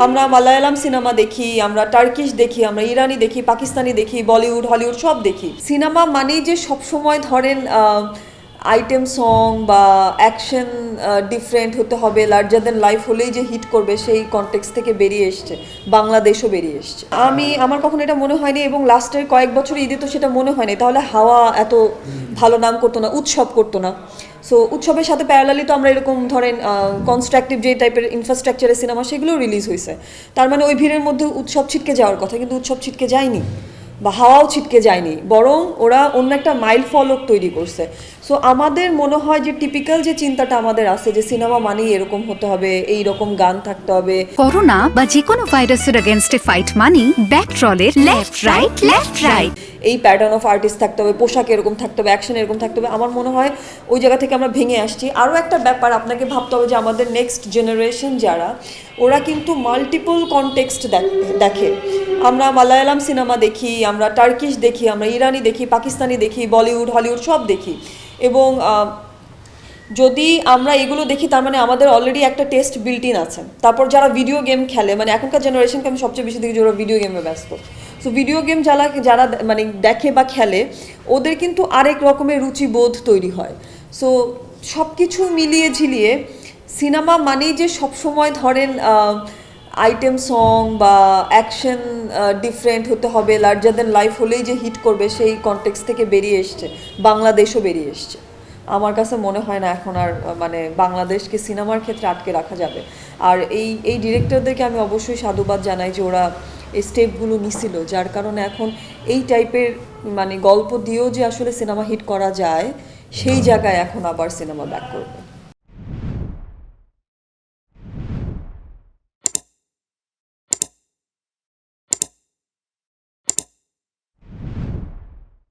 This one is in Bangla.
আমরা মালায়ালাম সিনেমা দেখি, আমরা টার্কিশ দেখি, আমরা ইরানি দেখি, পাকিস্তানি দেখি, বলিউড হলিউড সব দেখি। সিনেমা মানেই যে সবসময় ধরেন আইটেম সং বা অ্যাকশন ডিফারেন্ট হতে হবে, লার্জার দেন লাইফ হলেই যে হিট করবে সেই কনটেক্সট থেকে বেরিয়ে এসছে, বাংলাদেশও বেরিয়ে এসছে। আমার কখনো এটা মনে হয়নি, এবং লাস্টের কয়েক বছর ঈদে তো সেটা মনে হয়নি, তাহলে হাওয়া এত ভালো নাম করতো না, উৎসব করতো না। সো উৎসবের সাথে প্যারালালি তো আমরা এরকম ধরেন কনস্ট্রাকটিভ যে টাইপের ইনফ্রাস্ট্রাকচারের সিনেমা সেগুলোও রিলিজ হয়েছে। তার মানে ওই ভিড়ের মধ্যে উৎসব ছিটকে যাওয়ার কথা, কিন্তু উৎসব ছিটকে যায়নি বা হাওয়াও ছিটকে যায়নি, বরং ওরা অন্য একটা মাইল ফলক তৈরি করছে। সো আমাদের মনে হয় যে টিপিক্যাল যে চিন্তাটা আমাদের আছে যে সিনেমা মানেই এরকম হতে হবে, এই রকম গান থাকতে হবে, করোনা বা যে কোনো ভাইরাসের এগেইনস্টে ফাইট মানি ব্যাকট্রলের লেফট রাইট এই প্যাটার্ন অফ আর্টিস্ট থাকতে হবে, পোশাক এরকম থাকতে হবে, অ্যাকশন এরকম থাকতে হবে। আমার মনে হয় ওই জায়গা থেকে আমরা ভেঙে আসছি। আরও একটা ব্যাপার আপনাকে ভাবতে হবে যে আমাদের নেক্সট জেনারেশন যারা, ওরা কিন্তু মাল্টিপল কনটেক্সট দেখে। আমরা মালায়ালাম সিনেমা দেখি, আমরা টার্কিশ দেখি, আমরা ইরানি দেখি, পাকিস্তানি দেখি, বলিউড হলিউড সব দেখি। এবং যদি আমরা এগুলো দেখি তার মানে আমাদের অলরেডি একটা টেস্ট বিল্ট ইন আছে। তারপর যারা ভিডিও গেম খেলে, মানে এখনকার জেনারেশনকে আমি সবচেয়ে বেশি দেখি যে ওরা ভিডিও গেমে ব্যস্ত। সো ভিডিও গেম যারা মানে দেখে বা খেলে, ওদের কিন্তু আরেক রকমের রুচিবোধ তৈরি হয়। সো সব কিছু মিলিয়ে ঝিলিয়ে সিনেমা মানেই যে সবসময় ধরেন আইটেম সং বা অ্যাকশন ডিফারেন্ট হতে হবে, লার্জার দেন লাইফ হলেই যে হিট করবে সেই কনটেক্সট থেকে বেরিয়ে এসছে, বাংলাদেশও বেরিয়ে এসছে। আমার কাছে মনে হয় না এখন আর মানে বাংলাদেশকে সিনেমার ক্ষেত্রে আটকে রাখা যাবে। আর এই ডিরেক্টরদেরকে আমি অবশ্যই সাধুবাদ জানাই যে ওরা এই স্টেপগুলো নিছিল, যার কারণে এখন এই টাইপের মানে গল্প দিয়েও যে আসলে সিনেমা হিট করা যায়, সেই জায়গায় এখন আবার সিনেমা ব্যাক করবে।